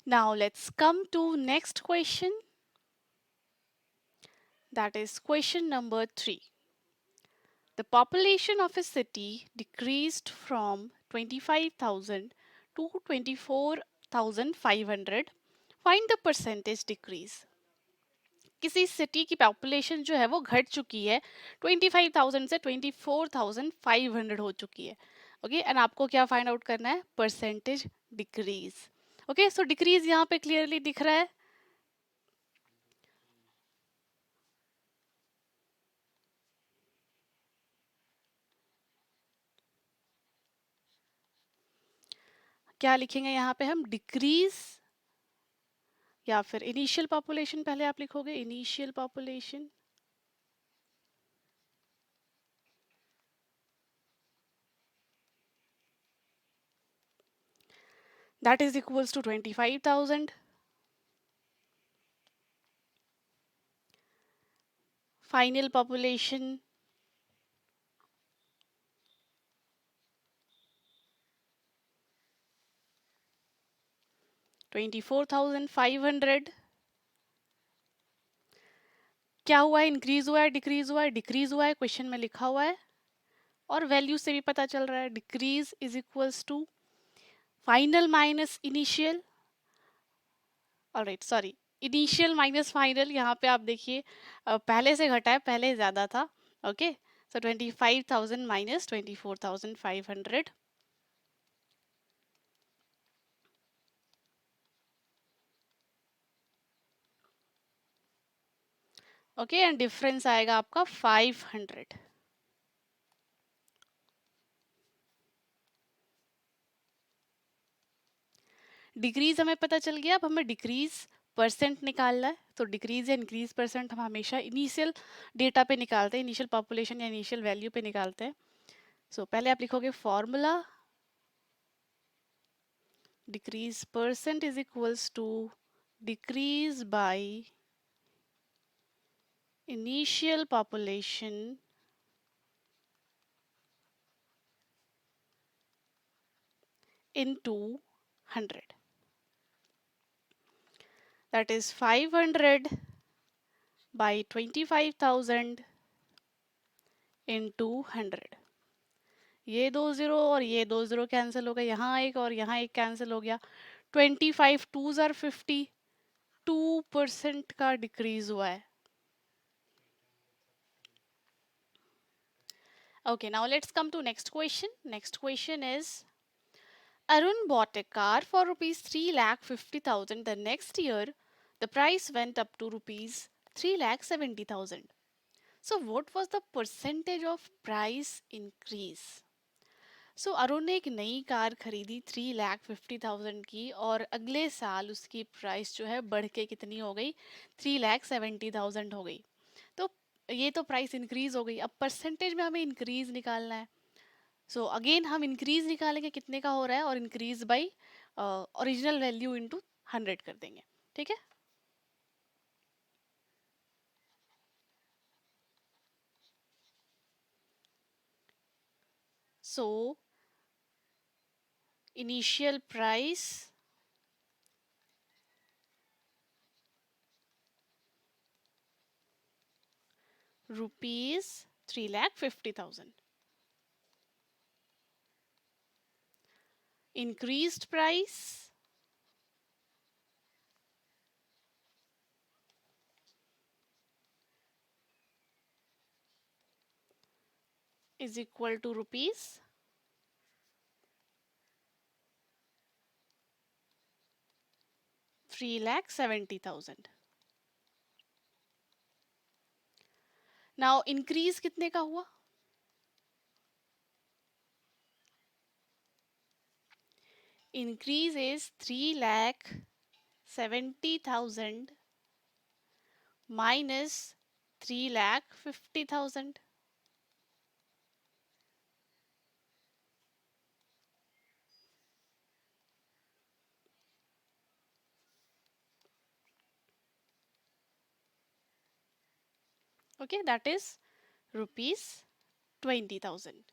Now let's come to next question. That is question number 3. The population of a city decreased from 25,000 to 24,500. Find the percentage decrease. किसी city की population जो है वो घट चुकी है 25,000 से 24,500 हो चुकी है. ओके, एंड आपको क्या फाइंड आउट करना है? Percentage decrease. ओके, सो डिक्रीज यहाँ पे क्लियरली दिख रहा है. क्या लिखेंगे यहाँ पे हम? डिक्रीज या फिर इनिशियल पॉपुलेशन पहले आप लिखोगे? Initial population that is equals to 25,000. Final population 24,500. क्या हुआ है? इंक्रीज हुआ है, डिक्रीज हुआ है? डिक्रीज हुआ है, क्वेश्चन में लिखा हुआ है, और वैल्यू से भी पता चल रहा है. Decrease is equals to final minus initial. Alright, sorry, initial minus final. यहाँ पे आप देखिए पहले से घटा है, पहले ज़्यादा था. Okay, so 25,000 minus 24,500. Okay, and difference आएगा आपका 500. डिक्रीज हमें पता चल गया. अब हमें डिक्रीज परसेंट निकालना है. तो डिक्रीज या इंक्रीज परसेंट हम हमेशा इनिशियल डेटा पे निकालते हैं, इनिशियल पॉपुलेशन या इनिशियल वैल्यू पे निकालते हैं. सो पहले आप लिखोगे formula decrease percent is equals to decrease by initial population into 100. That is 500 by 25,000 into 100. ये 2 0 और ये 2 0 कैंसिल हो गए. यहाँ एक और यहाँ एक कैंसिल हो गया. 25 2s are 50. 2% का डिक्रीज हुआ है. Okay, now let's come to next question. Next question is, Arun bought a car for rupees 3,50,000. The next year, the price went up to rupees 3,70,000. So, what was the percentage of price increase? सो अरुण ने एक नई car खरीदी 3,50,000 की, और अगले साल उसकी price जो है बढ़ के कितनी हो गई? 3,70,000 हो गई. तो ये तो प्राइस इंक्रीज हो गई. अब परसेंटेज में हमें इंक्रीज निकालना है. सो अगेन हम इंक्रीज निकालेंगे कितने का हो रहा है, और increase by original value into 100 कर देंगे. ठीक है. So initial price rupees 3,50,000. Increased price is equal to rupees 3,70,000. Now increase कितने का हुआ? Increase is 3,70,000 minus 3,50,000. Okay, that is rupees 20,000.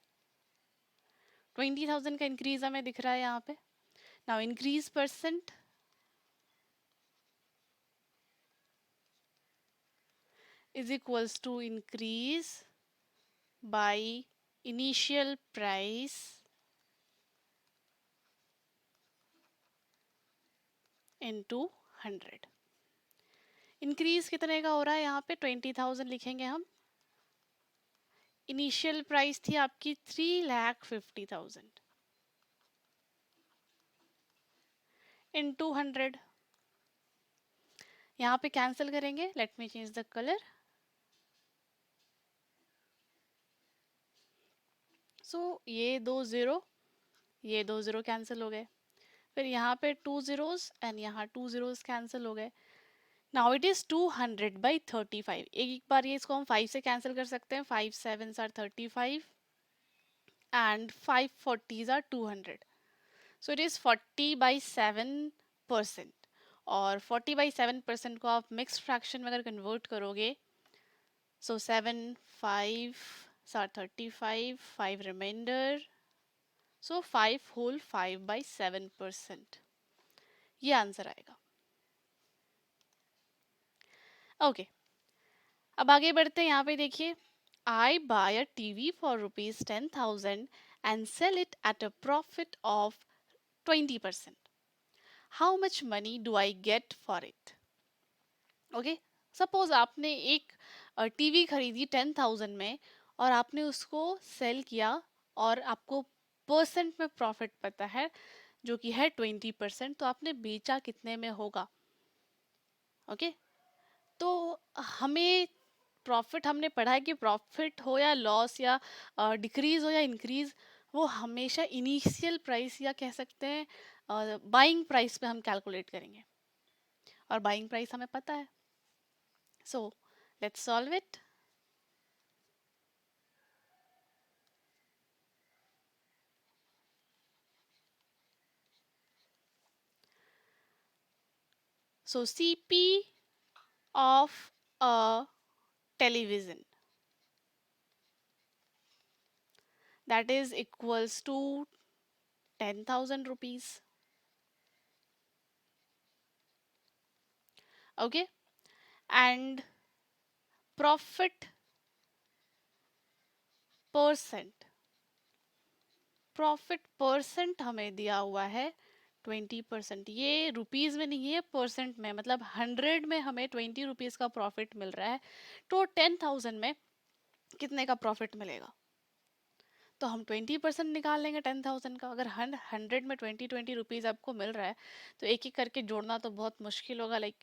20,000 का इंक्रीज हमें दिख रहा है यहाँ पे. Now increase percent is equals to increase by initial price into 100. Increase कितने का हो रहा है यहाँ पे 20,000 लिखेंगे हम. इनिशियल प्राइस थी आपकी 3,50,000 into 100. यहाँ पे कैंसिल करेंगे. Let me change the colour. So ये 2 0, ये 2 0 कैंसिल हो गए. फिर यहाँ पे 2 zeros एंड यहाँ 2 zeros कैंसिल हो गए. Now it is 200/35. एक बार ये इसको हम 5 से कैंसिल कर सकते हैं. 5 7s are 35 and 5 40s are 200. So it is 40/7%. और 40/7% को आप मिक्स्ड फ्रैक्शन में अगर कन्वर्ट करोगे, so 7 5 are 35, 5 remainder, so 5 whole 5/7%. ये आंसर आएगा. ओके, अब आगे बढ़ते हैं. यहाँ पे देखिए, I buy a TV for rupees 10,000 and sell it at a profit of 20%. How much money do I get for it? Okay, suppose आपने एक टीवी खरीदी 10,000 में और आपने उसको सेल किया और आपको परसेंट में प्रॉफिट पता है जो कि है 20%. तो आपने बेचा कितने में होगा? ओके, तो हमें प्रॉफिट, हमने पढ़ा है कि प्रॉफिट हो या लॉस या डिक्रीज हो या इंक्रीज, वो हमेशा इनिशियल प्राइस या कह सकते हैं बाइंग प्राइस पे हम कैलकुलेट करेंगे, और बाइंग प्राइस हमें पता है. So let's solve it. So CP of a television, that is equals to 10,000 rupees. Okay, and profit percent, profit percent हमें दिया हुआ है 20%. ये रुपीज में नहीं है, परसेंट में, मतलब 100 में हमें 20 रुपीज का प्रॉफिट मिल रहा है. तो 10,000 में कितने का प्रॉफिट मिलेगा? तो हम 20% निकाल लेंगे 10,000 का. अगर 100 में 20 रुपीज़ आपको मिल रहा है तो एक एक करके जोड़ना तो बहुत मुश्किल होगा. लाइक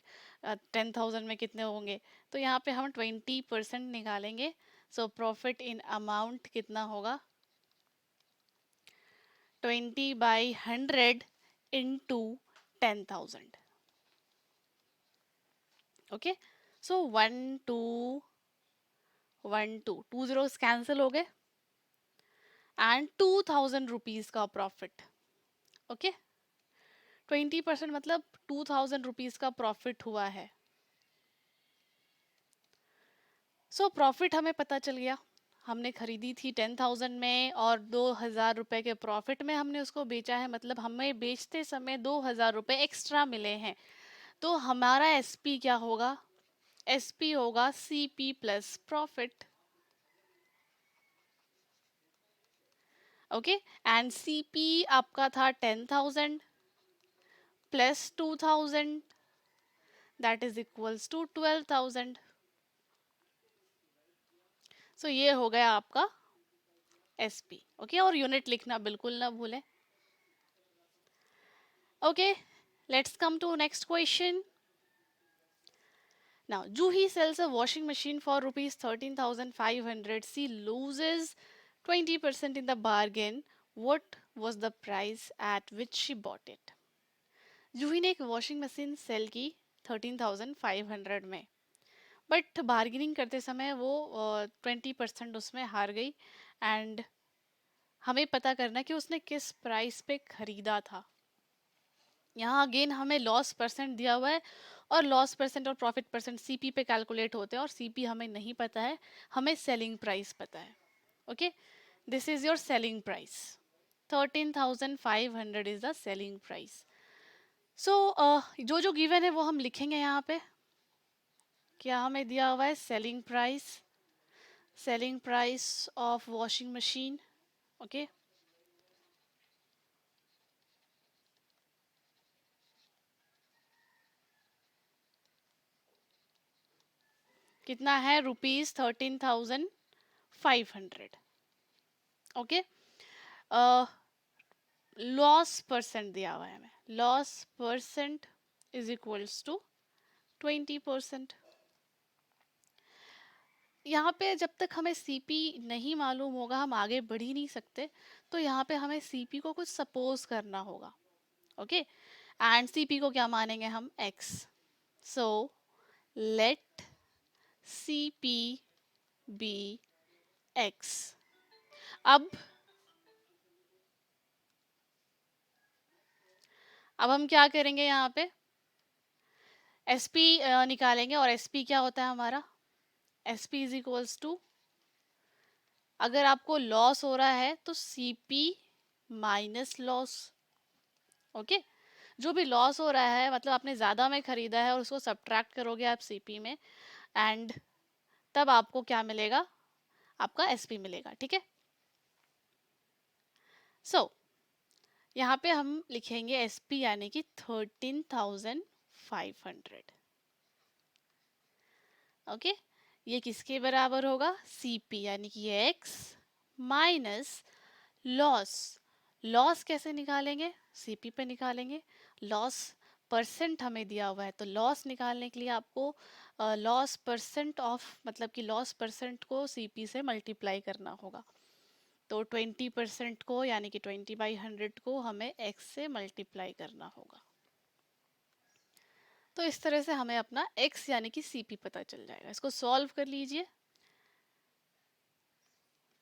10,000 में कितने होंगे, तो यहाँ पे हम 20% निकालेंगे. सो प्रॉफिट इन अमाउंट कितना होगा? 20/100 into 10,000. ओके, सो 2 zeros कैंसिल हो गए एंड 2,000 रुपीज का प्रॉफिट. ओके, 20% मतलब 2,000 रुपीज का प्रॉफिट हुआ है. सो प्रॉफिट हमें पता चल गया. हमने खरीदी थी 10,000 में और 2,000 रुपए के प्रॉफिट में हमने उसको बेचा है, मतलब हमें बेचते समय 2,000 रुपए एक्स्ट्रा मिले हैं. तो हमारा एसपी क्या होगा? एसपी होगा CP plus profit. Okay, and CP आपका था 10,000 plus 2,000, that is equals to 12,000. So ये हो गया आपका एसपी. ओके, और यूनिट लिखना बिल्कुल ना भूलें. Okay, let's come to next question. Now, Juhi sells a washing machine for rupees 13,500. She loses 20% in the bargain. What was the price at which she bought it? जूही ने एक washing machine cell की 13,500 में, but bargaining करते समय वो 20% उसमें हार गई. एंड हमें पता करना कि उसने किस प्राइस पे खरीदा था. यहाँ अगेन हमें लॉस परसेंट दिया हुआ है, और लॉस परसेंट और प्रॉफिट परसेंट सीपी पे कैलकुलेट होते हैं, और सीपी हमें नहीं पता है, हमें सेलिंग प्राइस पता है. Okay, this is your selling price. 13,500 is the selling price. So जो जो गिवन है वो हम लिखेंगे यहाँ पे. क्या हमें दिया हुआ है? Selling price of washing machine. Okay, कितना है? ₹13,500। ओके, लॉस परसेंट दिया हुआ है हमें। Loss percent is equals to 20%। यहाँ पे जब तक हमें सीपी नहीं मालूम होगा हम आगे बढ़ ही नहीं सकते, तो यहाँ पे हमें सीपी को कुछ सपोज करना होगा। ओके, एंड सीपी को क्या मानेंगे हम? X. So let CP be x. अब हम क्या करेंगे? यहाँ पे एसपी निकालेंगे, और एसपी क्या होता है हमारा? एसपी इज इक्वल्स टू, अगर आपको लॉस हो रहा है तो सीपी माइनस लॉस। ओके, जो भी लॉस हो रहा है मतलब आपने ज़्यादा में खरीदा है और उसको सब्ट्रैक्ट करोगे आप सीपी में, एंड तब आपको क्या मिलेगा? आपका एसपी मिलेगा। ठीक है, सो यहाँ पे हम लिखेंगे एसपी यानी कि 13,500। ओके, ये किसके बराबर होगा? सीपी यानी कि ये एक्स माइनस लॉस। लॉस कैसे निकालेंगे? सीपी पे निकालेंगे। लॉस परसेंट हमें दिया हुआ है, तो लॉस निकालने के लिए आपको लॉस परसेंट ऑफ, मतलब कि लॉस परसेंट को सीपी से मल्टीप्लाई करना होगा। तो 20% को यानी कि 20/100 को हमें एक्स से मल्टीप्लाई करना होगा। तो इस तरह से हमें अपना एक्स यानी कि सीपी पता चल जाएगा। इसको सॉल्व कर लीजिए।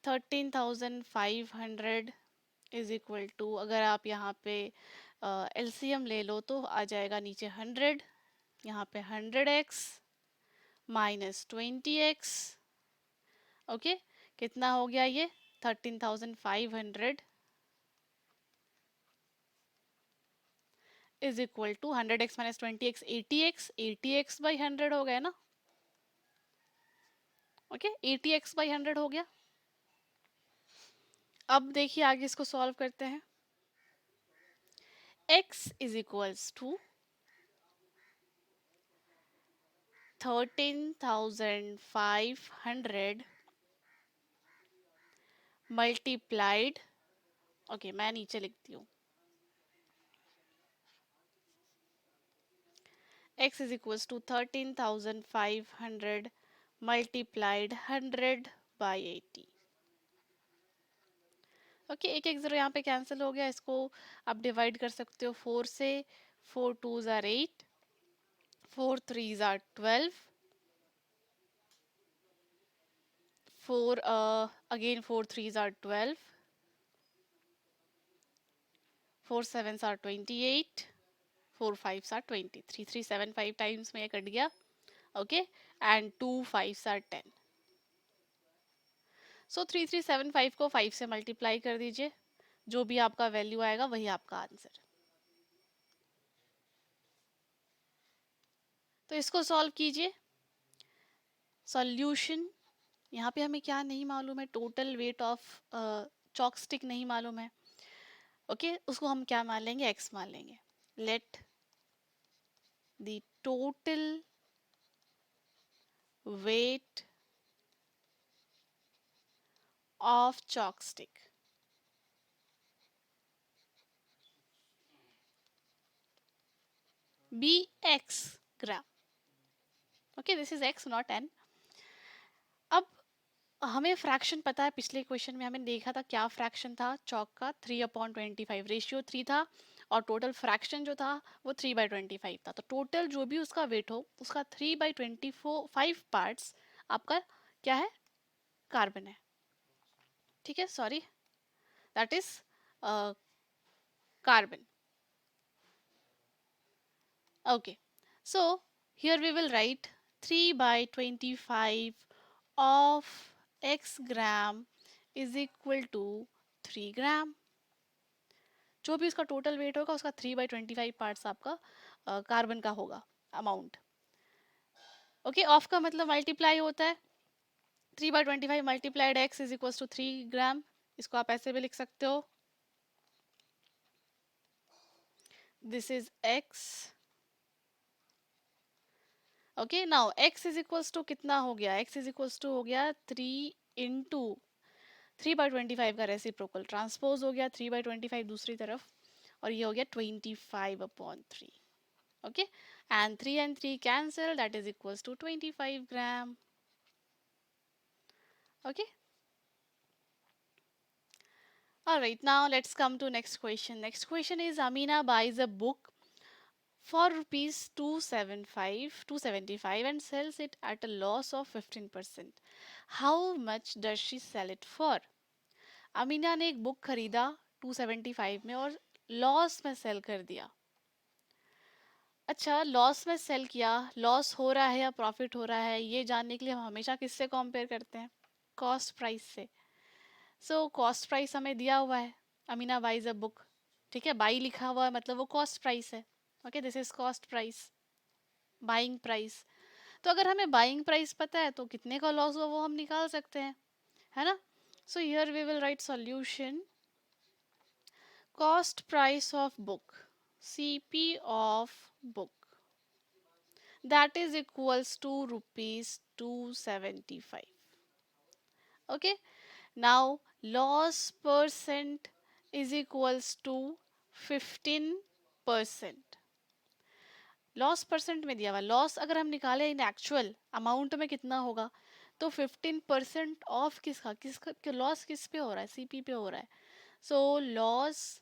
13,500 इज इक्वल टू, अगर आप यहाँ पे एलसीएम ले लो तो आ जाएगा नीचे 100, यहाँ पे 100x माइनस 20x। ओके, कितना हो गया ये? 13,500 is equal to 100x minus 20x 80x, 80x by 100 हो गया ना। ओके, 80x बाई 100 हो गया। अब देखिए आगे इसको सॉल्व करते हैं। x is equals to 13,500 multiplied, okay मैं नीचे लिखती हूँ, x is equals to 13,500 multiplied 100 by 80। Okay, एक एक जीरो यहाँ पे कैंसिल हो गया, इसको आप डिवाइड कर सकते हो 4 से। 4 2s are 8, 4 3s are 12, 4 again 4 3s are 12, 4 7s are 28, 4 5s are 23, 375 times में ये कट गया। Okay, and 2 5s are 10। सो 3375 को 5 से मल्टीप्लाई कर दीजिए, जो भी आपका वैल्यू आएगा वही आपका आंसर। तो इसको सॉल्व कीजिए। सॉल्यूशन, यहाँ पे हमें क्या नहीं मालूम है? Total weight of chalk stick नहीं मालूम है। ओके, उसको हम क्या मान लेंगे? एक्स मान लेंगे। Let the total weight of chalk stick be x gram. Okay, this is x not n. अब हमें फ्रैक्शन पता है, पिछले क्वेश्चन में हमने देखा था क्या फ्रैक्शन था चौक का? 3/25, रेशियो 3 था, और टोटल फ्रैक्शन जो था वो 3/25 था। तो टोटल जो भी उसका वेट हो उसका 3/25 पार्ट्स आपका क्या है? कार्बन है। ठीक है, sorry, that is carbon. Okay, so here we will write 3/25 of x gram is equal to 3 gram. जो भी उसका टोटल वेट होगा उसका 3/25 पार्ट्स आपका कार्बन का होगा अमाउंट। ओके, ऑफ का मतलब मल्टीप्लाई होता है, 3/25 multiplied x is equal to 3 gram. इसको आप ऐसे भी लिख सकते हो, this is x। Okay, now x is equals to कितना हो गया, x इज इक्वल्स टू हो गया 3 बाई 25 का रेसिप्रोकल ट्रांसपोज हो गया 3/25 दूसरी तरफ, और ये हो गया 25/3। Okay, and 3 cancel, that is equals to 25 gram. Okay, all right, now let's come to next question. Next question is Amina buys a book for rupees 275 and sells it at a loss of 15%. How much does she sell it for? Amina ने एक book खरीदा 275 में और loss में cell कर दिया। अच्छा, loss में सेल किया, लॉस हो रहा है या प्रॉफिट हो रहा है ये जानने के लिए हम हमेशा किससे कंपेयर करते हैं, कॉस्ट प्राइस से। सो कॉस्ट प्राइस हमें दिया हुआ है, अमीना बाइज अ बुक, ठीक है, बाई लिखा हुआ है मतलब वो कॉस्ट प्राइस है। Okay, this is cost price, buying price. तो अगर हमें बाइंग प्राइस पता है तो कितने का लॉस हुआ वो हम निकाल सकते हैं, है ना। So here we will write solution, cost price of book, CP of book, that is equals to rupees 275. Okay, now loss percent is equals to 15%। Loss percent में दिया हुआ, लॉस अगर हम निकाले इन एक्चुअल अमाउंट में कितना होगा, तो 15% ऑफ किसका किसका लॉस किस पे हो रहा है, सीपी पे हो रहा है। So loss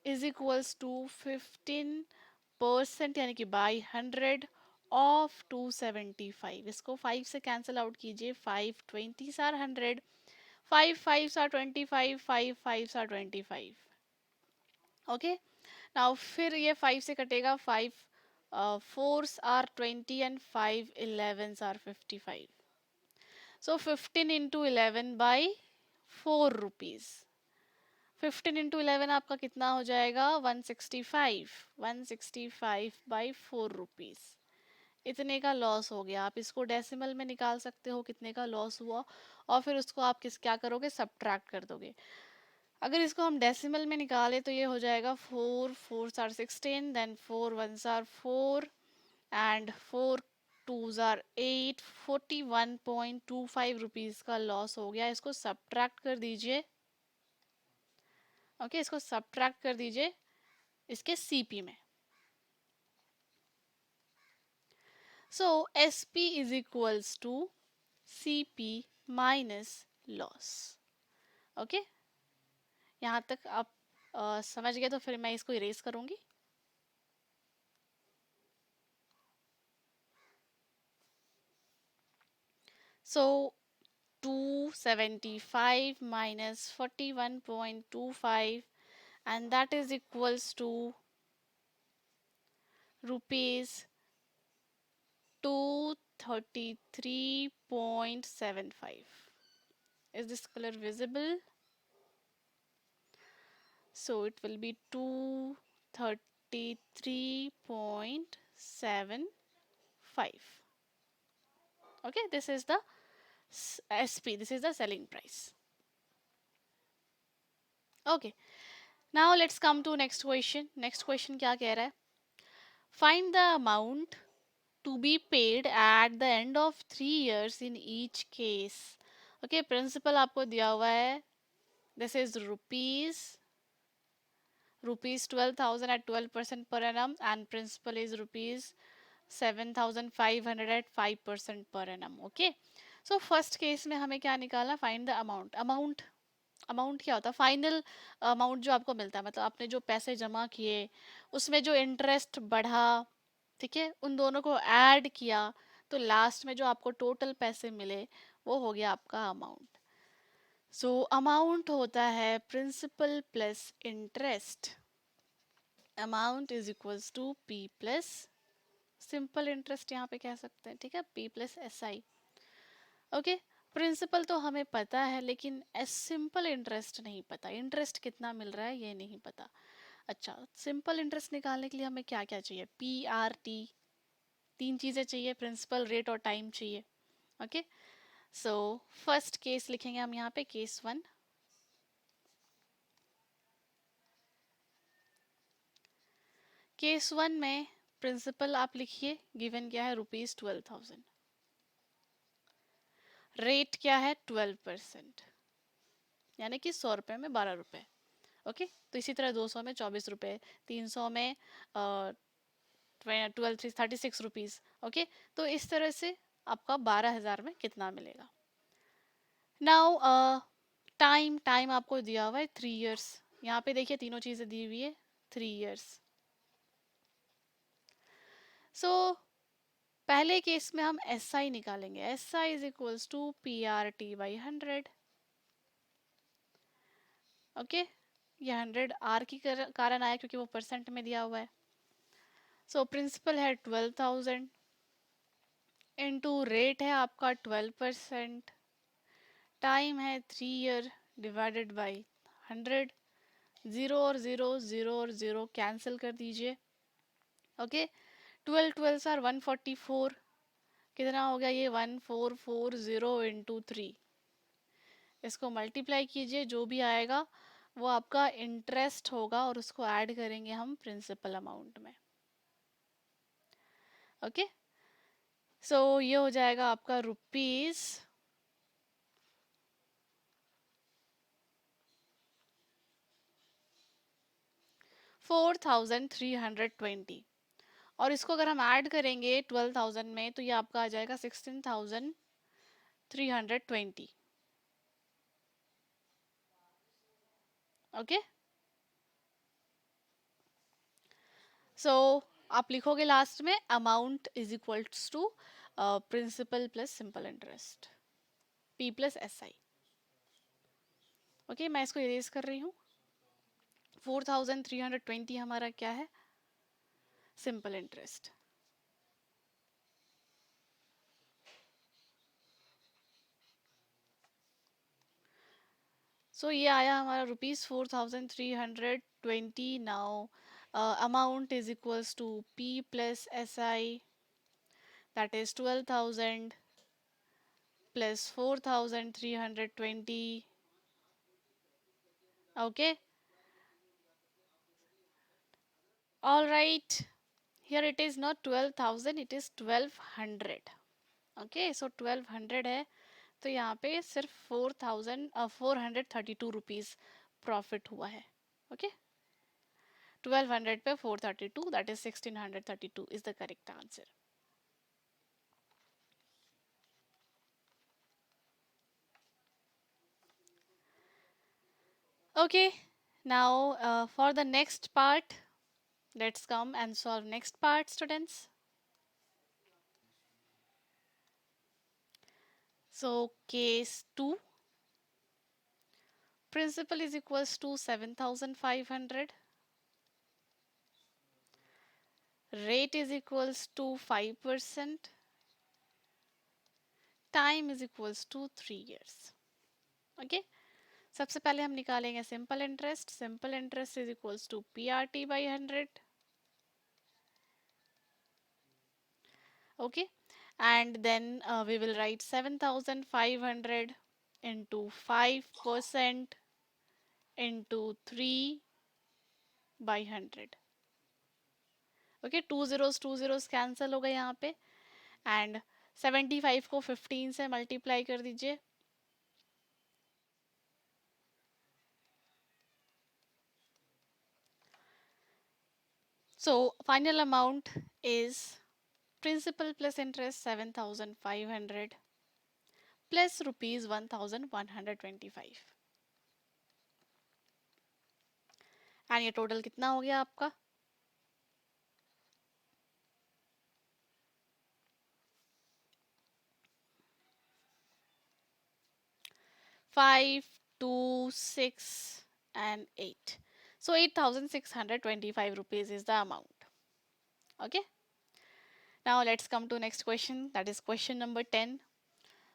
is equals to 15% यानी कि बाई 100 ऑफ 275। इसको 5 से कैंसिल आउट कीजिए, 5 20 are 100, 5 5 are 25, 5 5 are 25। Okay, now फिर ये 5 से कटेगा, 5 4s are 20 and 5 11s are 55। So 15 into 11 by 4 rupees, 15 into 11 आपका कितना हो जाएगा 165, 165 बाई 4 रुपीज़, इतने का लॉस हो गया। आप इसको डेसिमल में निकाल सकते हो कितने का लॉस हुआ, और फिर उसको आप क्या करोगे, सब्ट्रैक्ट कर दोगे। अगर इसको हम डेसिमल में निकालें तो ये हो जाएगा 4 4s are 16, then 4 1s are 4 and 4 2s are 8, 41.25 rupees का लॉस हो गया। इसको सब्ट्रैक्ट कर दीजिए, ओके, इसको सब्ट्रैक्ट कर दीजिए इसके सीपी में। So SP is equals to CP minus loss. Okay, यहाँ तक आप समझ गए, तो फिर मैं इसको इरेज करूंगी। सो 275 minus 41.25, and that is equals to rupees 233.75. Is this color visible? So it will be 233.75. Okay, this is the SP, this is the selling price. Okay, now let's come to next question. Next question क्या कह रहा है, find the amount to be paid at the end of 3 years in each case. Okay, principal आपको दिया हुआ है, this is rupees 12,000 at 12% per annum, and principal is rupees 7,500 at 5% per annum. Okay, so first case में हमें क्या निकालना, find the amount। Amount क्या होता है, फाइनल अमाउंट जो आपको मिलता है, मतलब आपने जो पैसे जमा किए उसमें जो इंटरेस्ट बढ़ा, ठीक है, उन दोनों को ऐड किया तो लास्ट में जो आपको टोटल पैसे मिले वो हो गया आपका अमाउंट। सो अमाउंट होता है principal plus interest, amount is equals to P plus simple interest यहाँ पे कह सकते हैं, ठीक है, P plus S I. Okay, principal तो हमें पता है लेकिन एस सिंपल इंटरेस्ट नहीं पता, इंटरेस्ट कितना मिल रहा है ये नहीं पता। अच्छा, सिंपल इंटरेस्ट निकालने के लिए हमें क्या क्या चाहिए, पी आर टी, तीन चीज़ें चाहिए, प्रिंसिपल, रेट और टाइम चाहिए. ओके, सो फर्स्ट केस लिखेंगे हम यहाँ पे, केस 1. केस 1 में प्रिंसिपल आप लिखिए, गिवन क्या है, ₹12,000. रेट क्या है, 12%, यानी कि 100 रुपये में 12 रुपये. ओके, तो इसी तरह 200 में 24 रुपये, 300 में 36 रुपीज़. ओके, तो इस तरह से आपका 12,000 में कितना मिलेगा. नाउ टाइम, टाइम आपको दिया हुआ है 3 इयर्स. यहाँ पे देखिए तीनों चीज़ें दी हुई है, 3 इयर्स. सो पहले केस में हम एस आई निकालेंगे. S I is equals to P R T by 100. Okay, ये 100 आर की कारण आया क्योंकि वो परसेंट में दिया हुआ है. सो प्रिंसिपल है 12,000 इनटू रेट है आपका 12%, टाइम है 3 ईयर डिवाइडेड बाई 100. 0 और 0, 0 और 0 कैंसिल कर दीजिए. Okay, 12 12 are 144. कितना हो गया ये, 1440 इंटू 3. इसको मल्टीप्लाई कीजिए, जो भी आएगा वो आपका इंटरेस्ट होगा और उसको ऐड करेंगे हम प्रिंसिपल अमाउंट में. ओके, सो ये हो जाएगा आपका रुपीज 4,320. और इसको अगर हम ऐड करेंगे 12,000 में तो ये आपका आ जाएगा 16,320. ओके, सो आप लिखोगे लास्ट में amount is equals to principal plus simple interest, P plus S I. Okay, मैं इसको इरेज कर रही हूँ. 4,320 हमारा क्या है, सिंपल इंटरेस्ट. सो ये आया हमारा ₹4,320. Now amount is equals to P plus S I, that is 12,000 plus 4,320. Okay, all right, here it is not 12,000, it is 1,200. Okay, so 1,200 है तो यहाँ पे सिर्फ 432 रुपीज़ प्रॉफिट हुआ है. ओके, 1,200 पे 432, that is 1,632 is the correct answer. Okay, now for the next part, let's come and solve next part, students. So case 2, principal is equals to 7,500, rate is equals to 5%, time is equals to 3 years. Okay, सबसे पहले हम निकालेंगे simple interest. Simple interest is equals to P R T by 100. Okay, and then we will write 7,500 into 5% into 3 by 100. Okay, two zeros cancel हो गए यहाँ पे. And 75 को 15 से मल्टीप्लाई कर दीजिए. So final amount is principal plus interest 7,500 plus ₹1,125. And ये total कितना हो गया आपका, 5, 2, 6 and 8. So 8,625 rupees is the amount. Okay. Now let's come to next question, that is question number 10.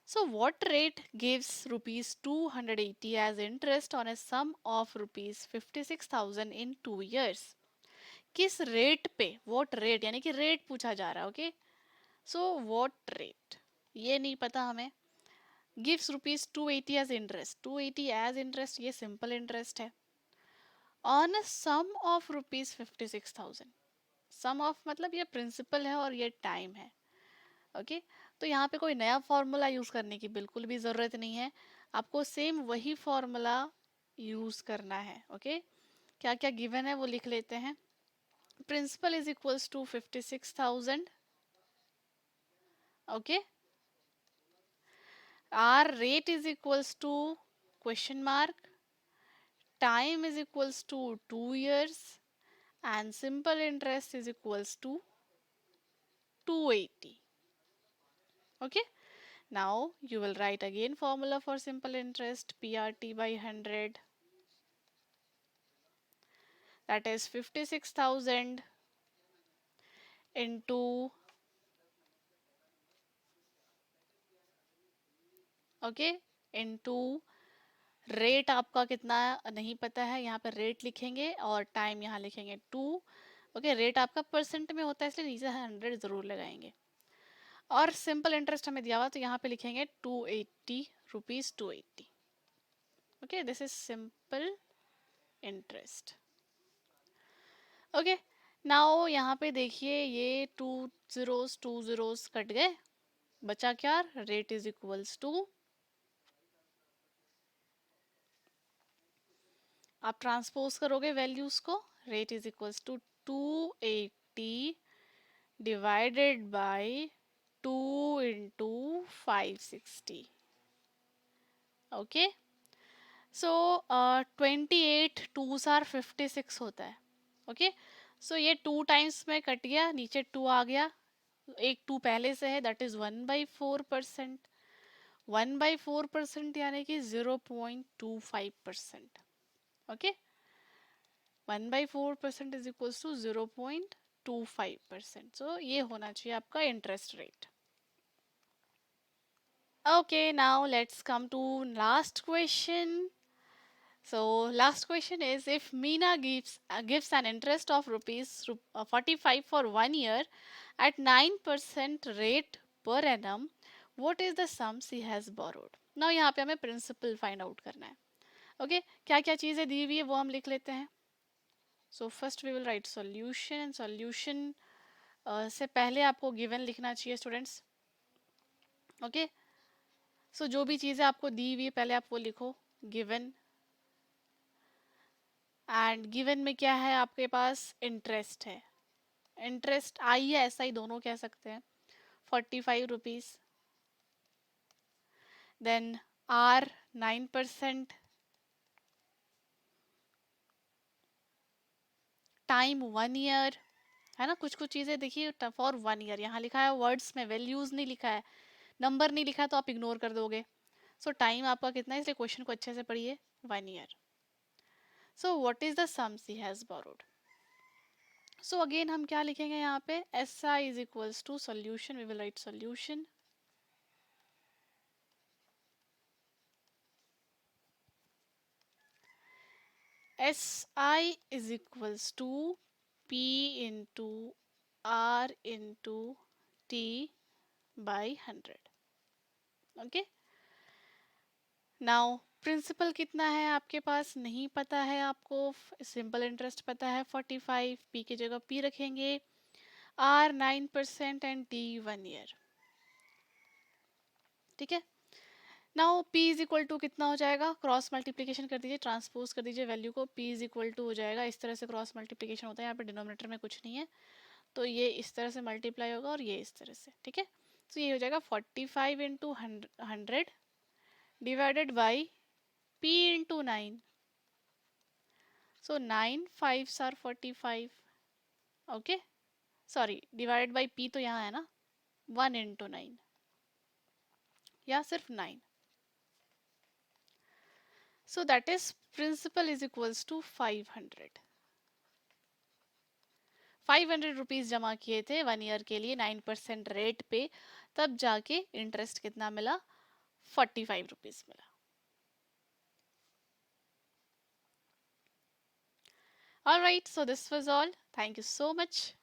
So what rate gives rupees 280 as interest on a sum of rupees 56,000 in 2 years? किस rate पे, what rate यानी कि rate पूछा जा रहा है. Okay, so what rate, ये नहीं पता हमें. Gives rupees 280 as interest. 280 as interest, ये सिंपल इंटरेस्ट है on a sum of rupees 56,000. Sum of मतलब ये प्रिंसिपल है और ये टाइम है. ओके तो यहाँ पे कोई नया फॉर्मूला यूज करने की बिल्कुल भी जरूरत नहीं है. आपको सेम वही फॉर्मूला यूज करना है. ओके क्या क्या गिवन है वो लिख लेते हैं. Principal is equals to 56,000. Okay R rate is equals to question mark, time is equals to 2 years, and simple interest is equals to 280. Okay now you will write again formula for simple interest. PRT by 100, that is 56,000 into, okay, into rate आपका कितना नहीं पता है, यहाँ पर rate लिखेंगे और time यहाँ लिखेंगे 2. ओके रेट आपका परसेंट में होता है इसलिए नीचे 100 जरूर लगाएंगे. और सिंपल इंटरेस्ट हमें दिया हुआ तो यहाँ पे लिखेंगे 280 rupees 280. Okay this is simple interest. Okay now यहाँ पे देखिए ये टू जीरोस कट गए, बचा क्या, रेट इज इक्वल्स टू, आप ट्रांसपोज करोगे वैल्यूज को, rate is equals to 280 divided by 2 into 560. Okay so 28 twos are 56 होता है. ओके सो ये 2 टाइम्स में कट गया, नीचे 2 आ गया, एक 2 पहले से है, दैट इज 1/4%. 1/4% यानी कि 0.25%. Okay 1/4% is equals to 0.25%. So ये होना चाहिए आपका interest rate. Okay, now let's come to last question. So last question is, if Meena gives an interest of rupees 45 for 1 year at 9% rate per annum, what is the sum she has borrowed? Now यहाँ पे हमें principal find out करना है. Okay, क्या क्या चीजें दी हुई है वो हम लिख लेते हैं. So first we will write solution. Solution से पहले आपको given लिखना चाहिए students. Okay, so जो भी चीजें आपको दी हुई है पहले आप वो लिखो given. एंड गिवन में क्या है आपके पास, इंटरेस्ट है. इंटरेस्ट आई या एस आई दोनों कह सकते हैं, 45 rupees. Then R 9%, time 1 year है ना. कुछ कुछ चीजें देखिए फॉर 1 ईयर यहाँ लिखा है, वर्ड्स में वैल्यूज नहीं लिखा है, नंबर नहीं लिखा है तो आप इग्नोर कर दोगे. सो टाइम आपका कितना है, इसलिए क्वेश्चन को अच्छे से पढ़िए, 1 year. So what is the sum she has borrowed. So again हम क्या लिखेंगे यहाँ पे, S I is equals to solution, we will write solution. SI is equals to P into R into T by 100. Okay now principal कितना है आपके पास नहीं पता है आपको, सिंपल इंटरेस्ट पता है 45, P की जगह P रखेंगे, R 9% एंड T 1 ईयर. ठीक है now P is equal to कितना हो जाएगा, क्रॉस मल्टीप्लीकेशन कर दीजिए, ट्रांसपोज कर दीजिए वैल्यू को, P इज इक्वल टू हो जाएगा, इस तरह से क्रॉस मल्टीप्लीकेशन होता है, यहाँ पे डिनोमिनेटर में कुछ नहीं है तो ये इस तरह से मल्टीप्लाई होगा और ये इस तरह से. ठीक है तो ये हो जाएगा 45 into 100 divided by P into 9. So 9 5s are 45. Okay sorry divided by P तो यहाँ है ना, 1 इंटू 9 या सिर्फ 9. So that is principal is equals to 500. 500 rupees जमा किए थे 1 ईयर के लिए 9% रेट पे, तब जाके इंटरेस्ट कितना मिला, 45 रुपीज मिला. All right, so this was all. Thank you so much.